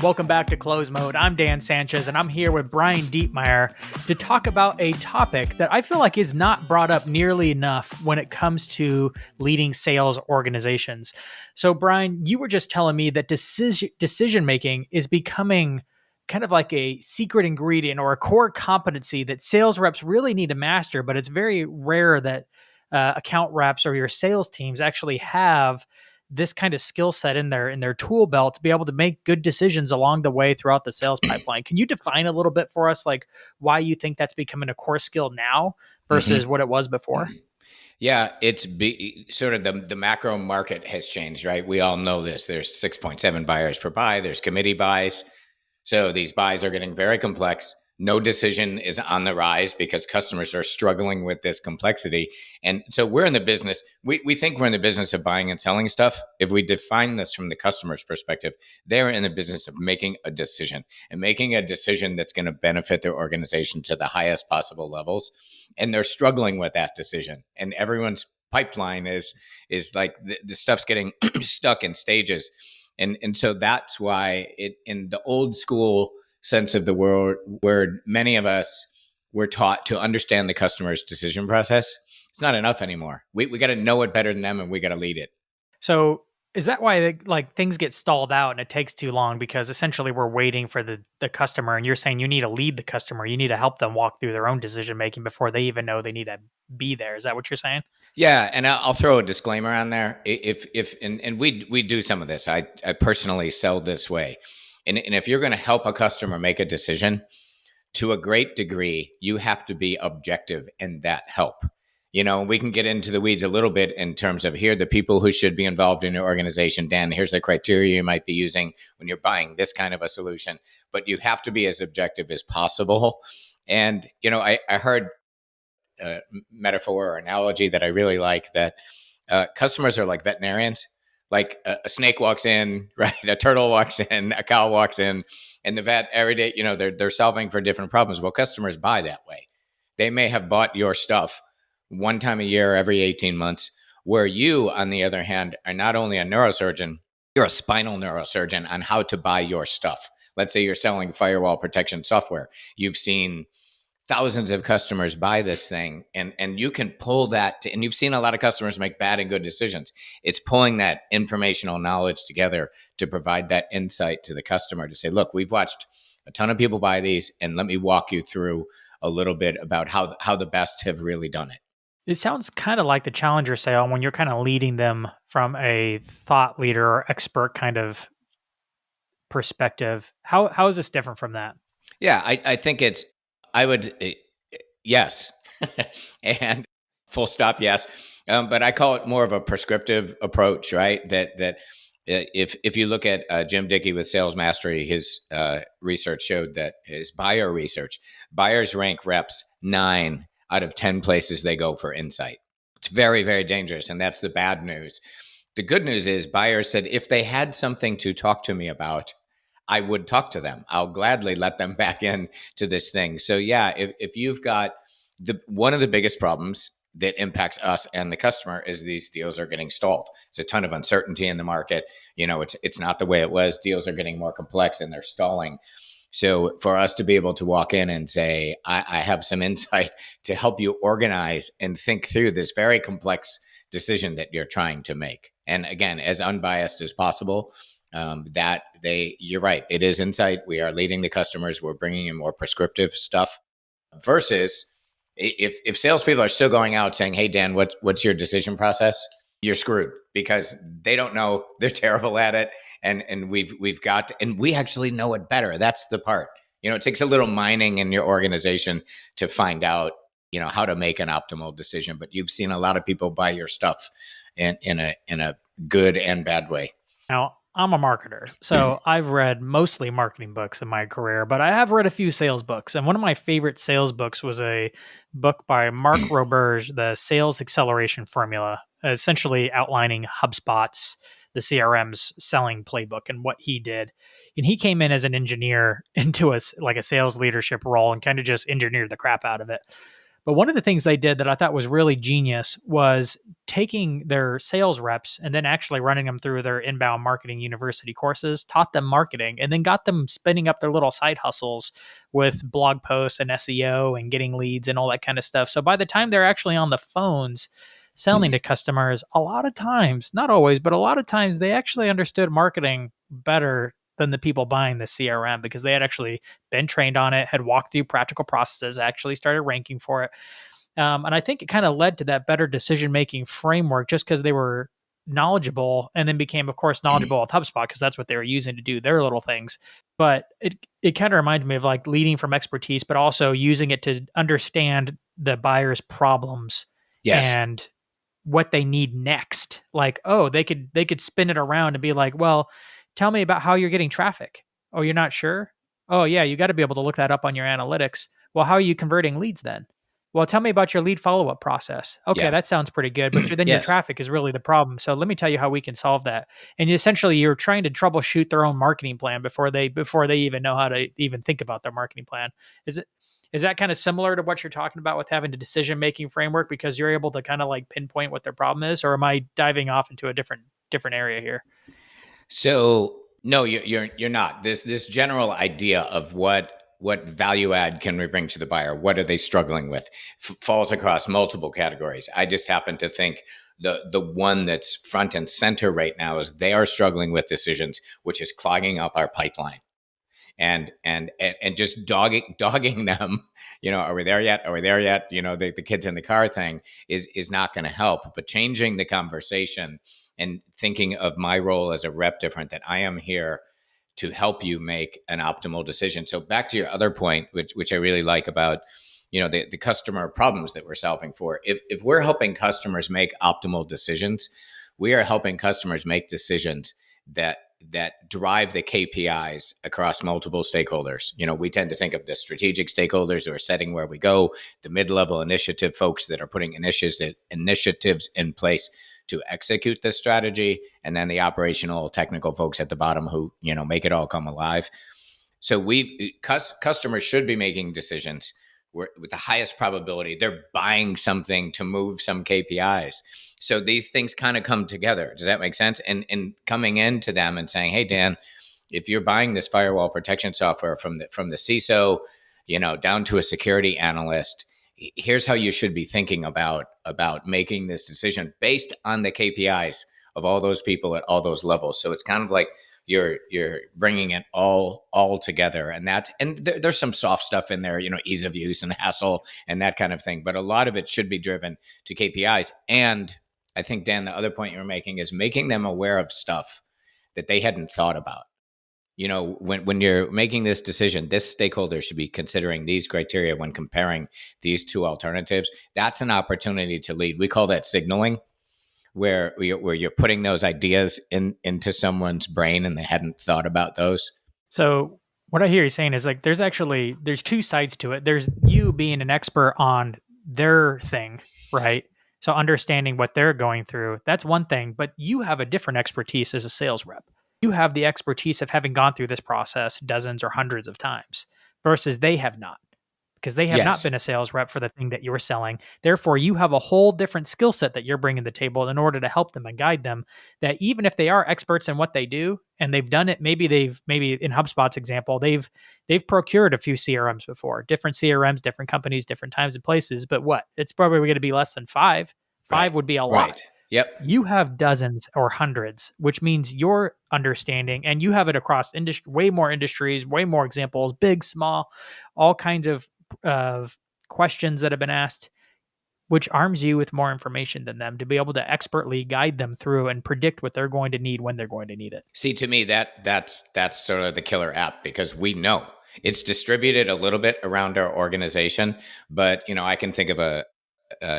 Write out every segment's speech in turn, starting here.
Welcome back to Close Mode. I'm Dan Sanchez, and I'm here with Brian Dietmeyer to talk about a topic that I feel like is not brought up nearly enough when it comes to leading sales organizations. So, Brian, you were just telling me that decision-making is becoming kind of like a secret ingredient or a core competency that sales reps really need to master, but it's very rare that account reps or your sales teams actually have this kind of skill set in their tool belt to be able to make good decisions along the way throughout the sales pipeline. Can you define a little bit for us, like why you think that's becoming a core skill now versus what it was before? Yeah, it's sort of the macro market has changed, right? We all know this. There's 6.7 buyers per buy. There's committee buys. So these buys are getting very complex. No decision is on the rise because customers are struggling with this complexity. And so we're in the business, we think we're in the business of buying and selling stuff. If we define this from the customer's perspective, they're in the business of making a decision and making a decision that's going to benefit their organization to the highest possible levels. And they're struggling with that decision. And everyone's pipeline is like the stuff's getting stuck in stages. And so that's why in the old school sense of the word, many of us were taught to understand the customer's decision process. It's not enough anymore. We got to know it better than them, and we got to lead it. So is that why like things get stalled out and it takes too long? Because essentially we're waiting for the customer, and you're saying you need to lead the customer. You need to help them walk through their own decision making before they even know they need to be there. Is that what you're saying? Yeah, and I'll throw a disclaimer on there. If and we do some of this. I personally sell this way, and if you're going to help a customer make a decision, to a great degree, you have to be objective in that help. You know, we can get into the weeds a little bit in terms of here are the people who should be involved in your organization. Dan, here's the criteria you might be using when you're buying this kind of a solution. But you have to be as objective as possible. And you know, I heard a metaphor or analogy that I really like, that customers are like veterinarians. Like a snake walks in, right? A turtle walks in, a cow walks in, and the vet every day, you know, they're solving for different problems. Well, customers buy that way. They may have bought your stuff one time a year, every 18 months, where you, on the other hand, are not only a neurosurgeon, you're a spinal neurosurgeon on how to buy your stuff. Let's say you're selling firewall protection software. You've seen thousands of customers buy this thing, and you can pull that and you've seen a lot of customers make bad and good decisions. It's pulling that informational knowledge together to provide that insight to the customer to say, look, we've watched a ton of people buy these, and let me walk you through a little bit about how the best have really done it. It sounds kind of like the challenger sale when you're kind of leading them from a thought leader or expert kind of perspective. How is this different from that? Yeah, I think I would, yes. And full stop, yes. But I call it more of a prescriptive approach, right? That if you look at Jim Dickey with Sales Mastery, his research showed that his buyer research, buyers rank reps 9 out of 10 places they go for insight. It's very, very dangerous. And that's the bad news. The good news is buyers said if they had something to talk to me about, I would talk to them. I'll gladly let them back in to this thing. So yeah, if you've got one of the biggest problems that impacts us and the customer is these deals are getting stalled. There's a ton of uncertainty in the market. You know, it's not the way it was. Deals are getting more complex and they're stalling. So for us to be able to walk in and say, I have some insight to help you organize and think through this very complex decision that you're trying to make. And again, as unbiased as possible, you're right. It is insight. We are leading the customers. We're bringing in more prescriptive stuff versus if salespeople are still going out saying, hey, Dan, what's your decision process? You're screwed because they don't know. They're terrible at it. And we actually know it better. That's the part. You know, it takes a little mining in your organization to find out, you know, how to make an optimal decision. But you've seen a lot of people buy your stuff in a good and bad way. Now, I'm a marketer, so I've read mostly marketing books in my career, but I have read a few sales books. And one of my favorite sales books was a book by Mark Roberge, The Sales Acceleration Formula, essentially outlining HubSpot's, the CRM's selling playbook and what he did. And he came in as an engineer into a sales leadership role and kind of just engineered the crap out of it. But one of the things they did that I thought was really genius was taking their sales reps and then actually running them through their inbound marketing university courses, taught them marketing, and then got them spinning up their little side hustles with blog posts and SEO and getting leads and all that kind of stuff. So by the time they're actually on the phones selling to customers, a lot of times, not always, but a lot of times they actually understood marketing better than the people buying the CRM because they had actually been trained on it, had walked through practical processes, actually started ranking for it. And I think it kind of led to that better decision making framework just because they were knowledgeable and then became, of course, knowledgeable at HubSpot because that's what they were using to do their little things. But it kind of reminds me of like leading from expertise, but also using it to understand the buyer's problems Yes. and what they need next. Like, oh, they could spin it around and be like, well, tell me about how you're getting traffic. Oh, you're not sure? Oh, yeah, you got to be able to look that up on your analytics. Well, how are you converting leads then? Well, tell me about your lead follow-up process. Okay, Yeah. that sounds pretty good, but then your Yes. traffic is really the problem. So let me tell you how we can solve that. And essentially, you're trying to troubleshoot their own marketing plan before they even know how to even think about their marketing plan. Is that kind of similar to what you're talking about with having a decision-making framework because you're able to kind of like pinpoint what their problem is, or am I diving off into a different area here? So no, you're not. This general idea of what value add can we bring to the buyer? What are they struggling with? Falls across multiple categories. I just happen to think the one that's front and center right now is they are struggling with decisions, which is clogging up our pipeline. And just dogging them, are we there yet? Are we there yet? The kids in the car thing is not going to help. But changing the conversation and thinking of my role as a rep different, that I am here to help you make an optimal decision. So back to your other point, which I really like about the customer problems that we're solving for. If we're helping customers make optimal decisions, we are helping customers make decisions that drive the KPIs across multiple stakeholders. We tend to think of the strategic stakeholders who are setting where we go, the mid-level initiative folks that are putting initiatives in place to execute this strategy, and then the operational technical folks at the bottom who make it all come alive. So customers should be making decisions with the highest probability they're buying something to move some KPIs. So these things kind of come together. Does that make sense? And coming into them and saying, hey, Dan, if you're buying this firewall protection software from the CISO, down to a security analyst, here's how you should be thinking about making this decision based on the KPIs of all those people at all those levels. So it's kind of like you're bringing it all together, and there's some soft stuff in there, ease of use and hassle and that kind of thing. But a lot of it should be driven to KPIs. And I think, Dan, the other point you're making is making them aware of stuff that they hadn't thought about. When you're making this decision, this stakeholder should be considering these criteria when comparing these two alternatives. That's an opportunity to lead. We call that signaling, where you're putting those ideas into someone's brain and they hadn't thought about those. So what I hear you saying is like there's two sides to it. There's you being an expert on their thing, right? So understanding what they're going through, that's one thing, but you have a different expertise as a sales rep. You have the expertise of having gone through this process dozens or hundreds of times versus they have not, because they have not Yes. been a sales rep for the thing that you're selling. Therefore, you have a whole different skill set that you're bringing to the table in order to help them and guide them, that even if they are experts in what they do and they've done it, maybe in HubSpot's example, they've procured a few CRMs before, different CRMs, different companies, different times and places. But what? It's probably going to be less than five. Five Right. would be a lot. Right. Yep. You have dozens or hundreds, which means your understanding, and you have it across way more industries, way more examples, big, small, all kinds of questions that have been asked, which arms you with more information than them to be able to expertly guide them through and predict what they're going to need when they're going to need it. See, to me, that's sort of the killer app, because we know it's distributed a little bit around our organization. But I can think of a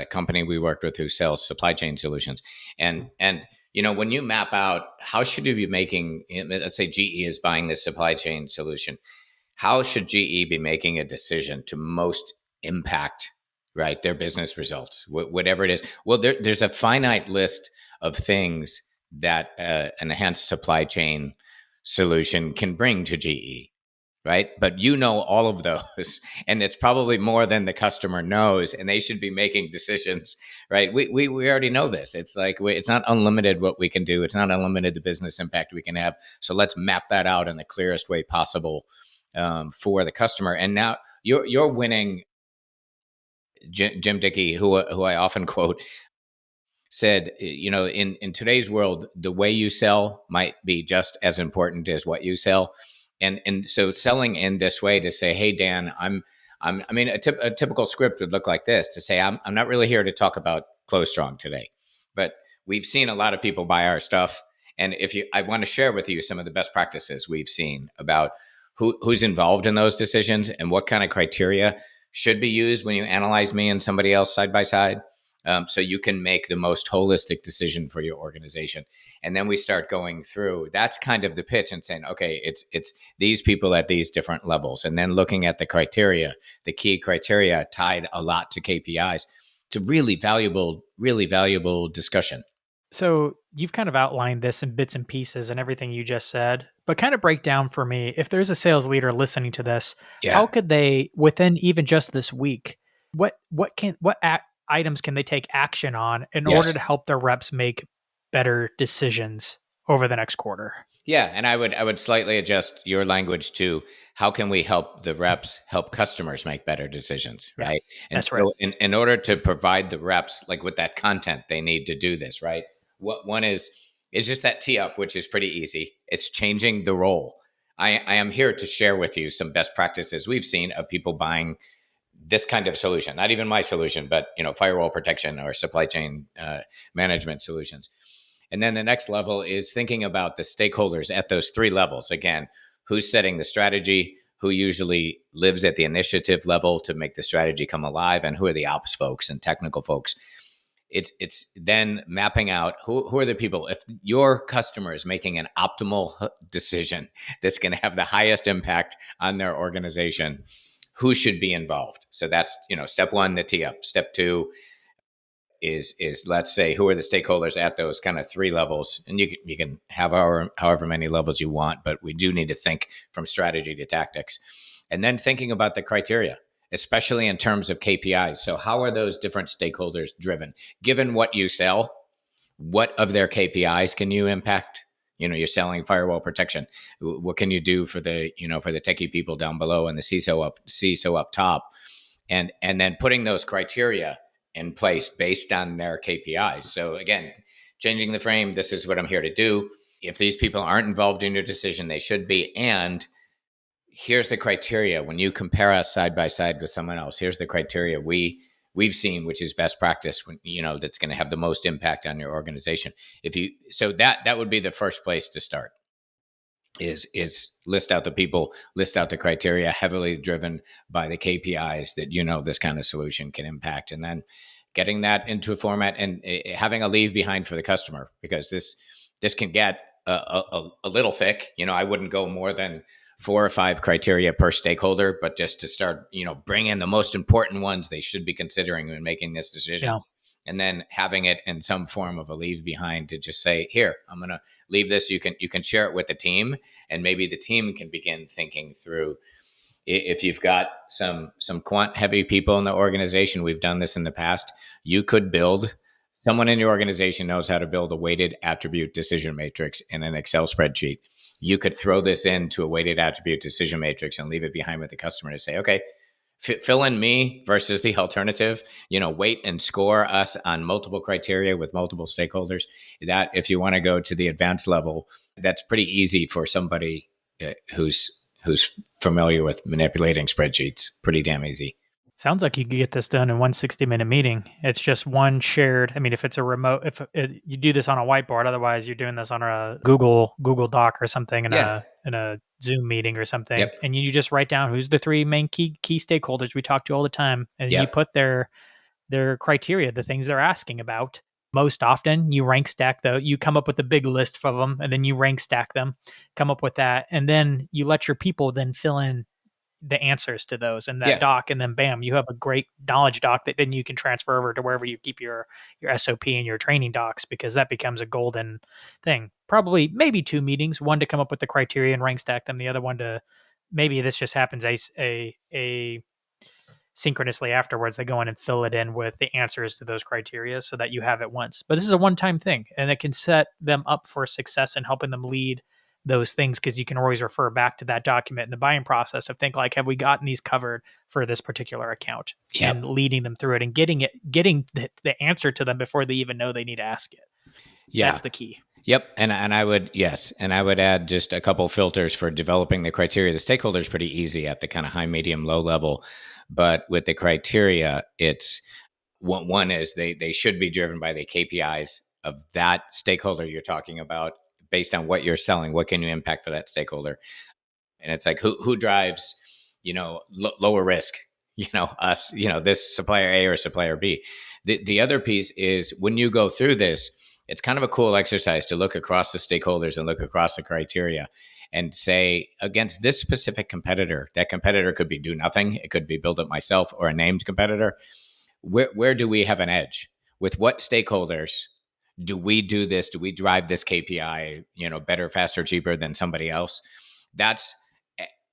company we worked with who sells supply chain solutions, and when you map out how should you be making, let's say GE is buying this supply chain solution, how should GE be making a decision to most impact, right, their business results, whatever it is? Well, there's a finite list of things that an enhanced supply chain solution can bring to GE, right? But you know all of those, and it's probably more than the customer knows, and they should be making decisions, right? We already know this. It's like it's not unlimited what we can do. It's not unlimited the business impact we can have. So let's map that out in the clearest way possible for the customer. And now you're winning. Jim Dickey, who I often quote, said, in today's world, the way you sell might be just as important as what you sell. And so selling in this way to say, hey, Dan, I mean, a typical script would look like this to say, I'm not really here to talk about Close Strong today, but we've seen a lot of people buy our stuff. And I want to share with you some of the best practices we've seen about who's involved in those decisions and what kind of criteria should be used when you analyze me and somebody else side by side, so you can make the most holistic decision for your organization. And then we start going through. That's kind of the pitch and saying, okay, it's these people at these different levels, and then looking at the criteria, the key criteria tied a lot to KPIs, to really valuable discussion. So you've kind of outlined this in bits and pieces and everything you just said, but kind of break down for me, if there's a sales leader listening to this, Yeah. how could they, within even just this week, what items can they take action on in order Yes. to help their reps make better decisions over the next quarter? Yeah, and I would slightly adjust your language to how can we help the reps help customers make better decisions, Yeah, right? And that's right. so in order to provide the reps like with that content, they need to do this, right? What one is just that tee up, which is pretty easy. It's changing the role. I am here to share with you some best practices we've seen of people buying this kind of solution, not even my solution, but firewall protection or supply chain management solutions. And then the next level is thinking about the stakeholders at those three levels. Again, who's setting the strategy, who usually lives at the initiative level to make the strategy come alive, and who are the ops folks and technical folks. It's then mapping out who are the people. If your customer is making an optimal decision that's going to have the highest impact on their organization, who should be involved? So that's step one, the tee up. Step two is let's say who are the stakeholders at those kind of three levels, and you can have however many levels you want, but we do need to think from strategy to tactics, and then thinking about the criteria, especially in terms of KPIs. So how are those different stakeholders driven? Given what you sell, what of their KPIs can you impact? You're selling firewall protection. What can you do for the for the techie people down below and the CISO up top? And then putting those criteria in place based on their KPIs. So again, changing the frame. This is what I'm here to do. If these people aren't involved in your decision, they should be. And here's the criteria. When you compare us side by side with someone else, here's the criteria we've seen, which is best practice. When that's going to have the most impact on your organization. That would be the first place to start. Is list out the people, list out the criteria, heavily driven by the KPIs that this kind of solution can impact, and then getting that into a format and having a leave behind for the customer, because this can get a little thick. I wouldn't go more than 4 or 5 criteria per stakeholder, but just to start, bring in the most important ones they should be considering when making this decision. Yeah. And then having it in some form of a leave behind to just say, here, I'm going to leave this. You can share it with the team, and maybe the team can begin thinking through, if you've got some quant heavy people in the organization. We've done this in the past. You could build, someone in your organization knows how to build a weighted attribute decision matrix in an Excel spreadsheet. You could throw this into a weighted attribute decision matrix and leave it behind with the customer to say, okay, fill in me versus the alternative, weight and score us on multiple criteria with multiple stakeholders. That, if you want to go to the advanced level, that's pretty easy for somebody who's familiar with manipulating spreadsheets. Pretty damn easy. Sounds like you could get this done in one 60-minute meeting. It's just one shared. I mean, if it's a remote, if you do this on a whiteboard, otherwise you're doing this on a Google Doc or something Yeah. in a Zoom meeting or something, Yep. and you just write down who's the three main key stakeholders we talk to all the time, and you Yep. put their criteria, the things they're asking about. Most often, you rank stack though. You come up with a big list of them, and then you rank stack them, come up with that, and then you let your people then fill in the answers to those in that Yeah. doc, and then bam, you have a great knowledge doc that then you can transfer over to wherever you keep your SOP and your training docs, because that becomes a golden thing. Probably maybe 2 meetings, one to come up with the criteria and rank stack them, the other one to maybe this just happens a synchronously afterwards. They go in and fill it in with the answers to those criteria so that you have it once. But this is a one-time thing, and it can set them up for success in helping them lead those things, because you can always refer back to that document in the buying process of think like, have we gotten these covered for this particular account? Yep. And leading them through it and getting the answer to them before they even know they need to ask it. Yeah. That's the key. Yep. And I would, yes. And I would add just a couple filters for developing the criteria. The stakeholder is pretty easy at the kind of high, medium, low level. But with the criteria, it's one is they should be driven by the KPIs of that stakeholder you're talking about, based on what you're selling. What can you impact for that stakeholder? And it's like, who drives, lower risk, us, this supplier A or supplier B. The other piece is, when you go through this, it's kind of a cool exercise to look across the stakeholders and look across the criteria and say, against this specific competitor, that competitor could be do nothing. It could be build it myself or a named competitor. Where do we have an edge? With what stakeholders do we do this? Do we drive this KPI, better, faster, cheaper than somebody else? That's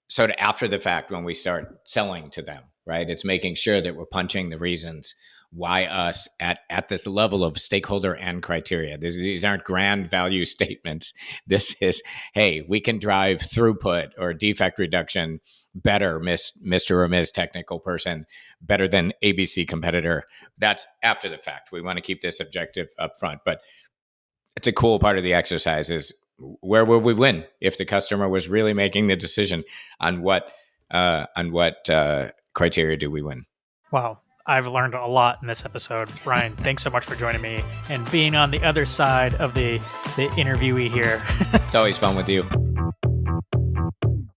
sort of after the fact when we start selling to them, right? It's making sure that we're punching the reasons why us at this level of stakeholder and criteria. These aren't grand value statements. This is, hey, we can drive throughput or defect reduction better, Mr. or Ms. Technical Person, better than ABC competitor. That's after the fact. We want to keep this objective up front. But it's a cool part of the exercise is, where would we win if the customer was really making the decision on what criteria do we win? Wow. I've learned a lot in this episode. Brian, thanks so much for joining me and being on the other side of the interviewee here. It's always fun with you.